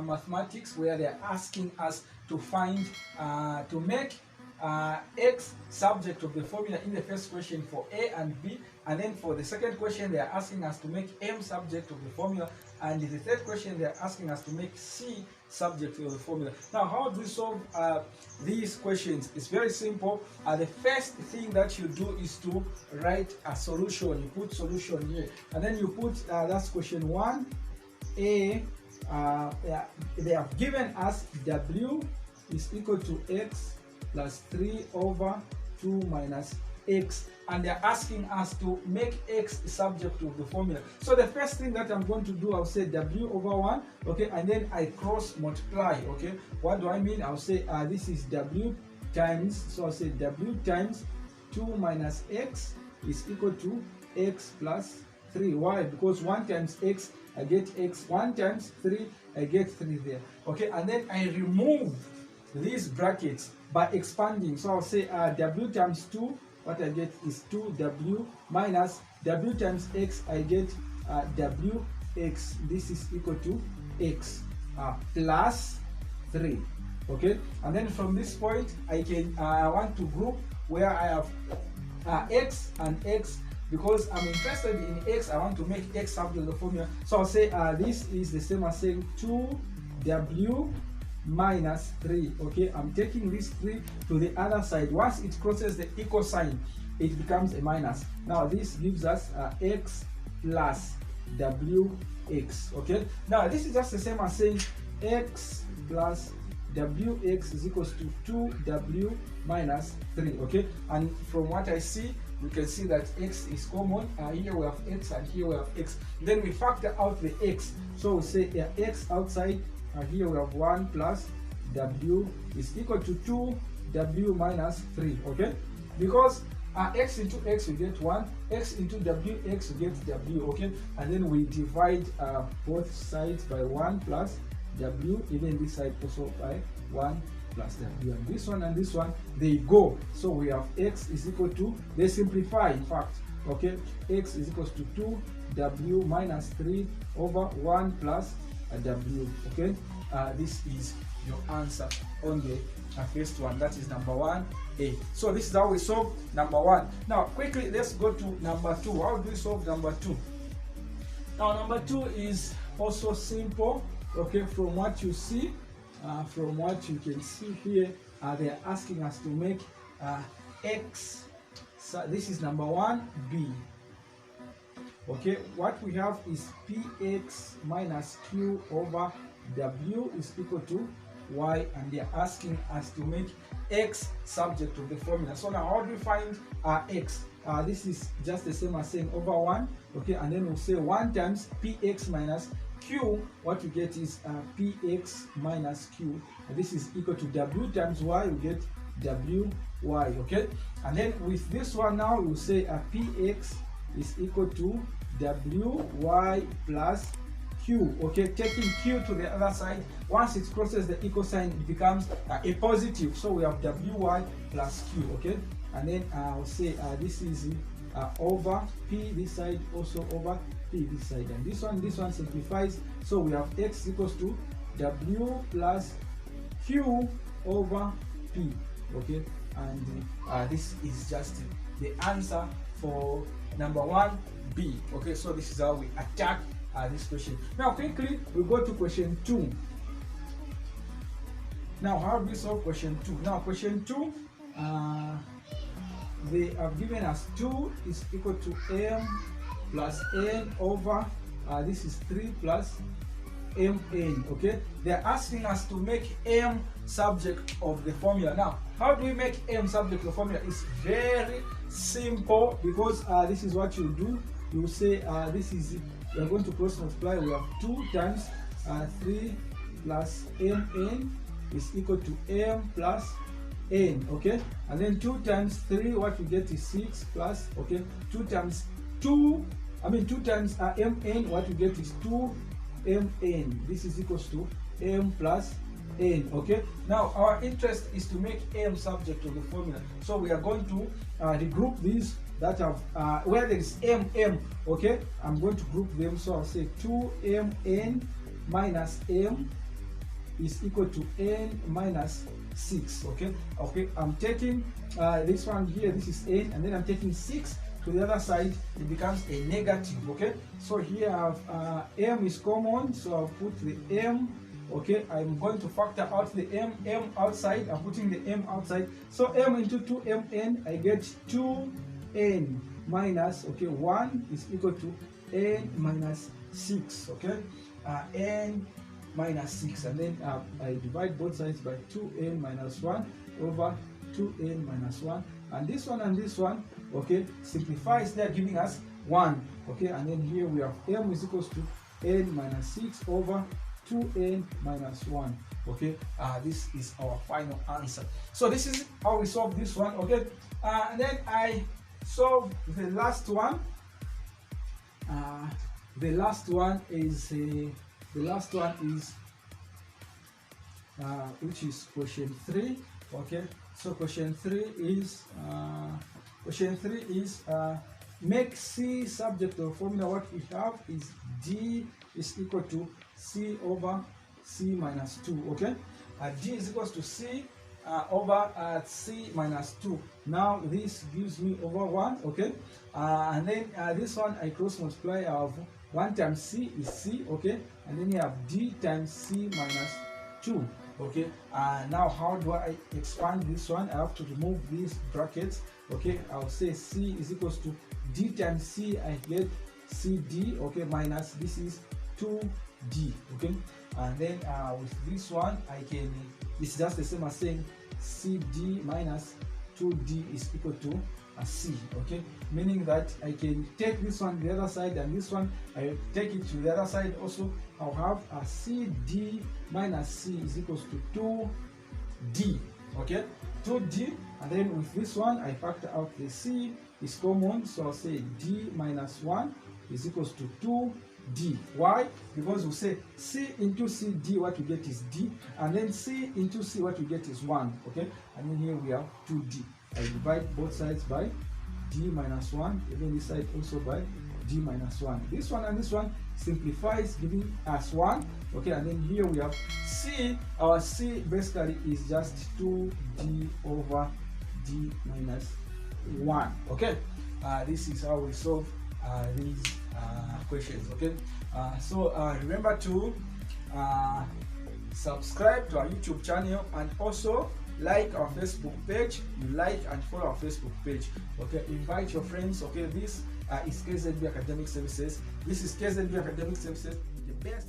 mathematics where they're asking us to find, to make x subject of the formula in the first question for A and B, and then for the second question they are asking us to make M subject of the formula, and the third question they are asking us to make C subject of the formula. Now, how do we solve these questions? It's very simple. The first thing that you do is to write a solution. You put solution here, and then you put that's question 1 A. They have given us W is equal to x plus 3 over 2 minus x, and they're asking us to make x subject of the formula. So the first thing that I'm going to do, I'll say W over 1, okay, and then I cross multiply, okay. What do I mean? I'll say this is W times, so I'll say W times 2 minus x is equal to x plus 3. Why? Because 1 times x, I get x. 1 times 3, I get 3 there, okay. And then I remove these brackets by expanding, so I'll say W times 2, what I get is 2W minus W times x, I get WX. This is equal to x plus 3, okay. And then from this point I can I want to group where I have x and x. Because I'm interested in x, I want to make x subject of the formula. So I'll say this is the same as saying 2W minus 3, okay. I'm taking this 3 to the other side. Once it crosses the equal sign, it becomes a minus. Now this gives us x plus wx, okay. Now this is just the same as saying x plus wx is equals to 2w minus 3, okay. And from what I see, you can see that x is common. Here we have x and here we have x. Then we factor out the x. So we say x outside, here we have 1 plus w is equal to 2w minus 3, okay. Because x into x we get 1, x into wx we get w, okay. And then we divide both sides by 1 plus w, even this side also by 1 plus w, and this one they go. So we have x is equal to, they simplify in fact, okay. X is equals to 2w minus 3 over 1 plus w, okay. This is your answer on the first one, that is number 1A. So this is how we solve number 1. Now quickly let's go to number 2. How do we solve number 2? Now number 2 is also simple, okay. From what you see, from what you can see here, they are asking us to make x. So this is number 1B, okay. What we have is px minus q over w is equal to y, and they are asking us to make x subject of the formula. So now how do we find x? This is just the same as saying over 1, okay, and then we'll say 1 times px minus q. What we get is px minus q, and this is equal to w times y. We get wy, okay. And then with this one now we'll say px is equal to wy plus q, okay. Taking q to the other side, once it crosses the equal sign, it becomes a positive. So we have wy plus q, okay. And then I'll say this is over p this side, also over p this side, and this one simplifies. So we have x equals to w plus q over p, okay. And this is just the answer for number 1B, okay. So this is how we attack this question. Now quickly we go to question 2. Now how do we solve question 2? Now question 2, they have given us 2 is equal to m plus n over this is 3 plus mn, okay. They're asking us to make m subject of the formula. Now how do we make m subject of the formula? It's very simple, because this is what you do. You say this is, we are going to cross multiply. We have 2 times 3 plus mn is equal to m plus n, okay. And then 2 times 3, what we get is 6 plus, okay. 2 times 2 times mn, what we get is 2 mn. This is equals to m plus n, okay. Now our interest is to make m subject of the formula, so we are going to regroup these that have where there is m, okay. I'm going to group them, so I'll say 2mn minus m is equal to n minus 6. Okay, I'm taking this one here, this is n, and then I'm taking 6 to the other side, it becomes a negative. Okay, so here I have m is common, so I'll put the m. Okay, I'm going to factor out the m outside. I'm putting the m outside, so m into 2mn, I get 2n minus, okay, 1 is equal to n minus 6. Okay, n minus 6, and then I divide both sides by 2n minus 1 over 2n minus 1, and this one, okay, simplifies there, giving us 1. Okay, and then here we have m is equals to n minus 6 over 2n minus 1. Okay, this is our final answer. So this is how we solve this one. Okay, and then I solve the last one. The last one is which is question 3. Okay, so question 3 is make C subject of formula. What we have is D is equal to C over C minus 2. Okay, D is equals to C over C minus 2. Now this gives me over 1. Okay, and then this one I cross multiply. I have 1 times C is C. Okay, and then you have D times C minus 2. Okay, now how do I expand this one? I have to remove these brackets. Okay, I'll say C is equals to D times C, I get CD. Okay, minus this is 2D. Okay, and then with this one I can, it's just the same as saying CD minus 2D is equal to a C. Okay, meaning that I can take this one to the other side, and this one I take it to the other side also. I'll have a CD minus C is equals to 2D. Okay, 2D, and then with this one I factor out the C is common, so I'll say D minus 1 is equals to 2D. Why? Because we say C into CD, what we get is D, and then C into C, what we get is 1. Okay, and then here we have 2D. I divide both sides by D minus 1, and then this side also by D minus 1. This one and this one simplifies, giving us 1. Okay, and then here we have C. Our C basically is just 2D over D minus 1. Okay, this is how we solve these questions. Okay, so remember to subscribe to our YouTube channel, and also like our Facebook page. You like and follow our Facebook page. Okay, invite your friends. Okay, this is KZB Academic Services. This is KZB Academic Services, the best.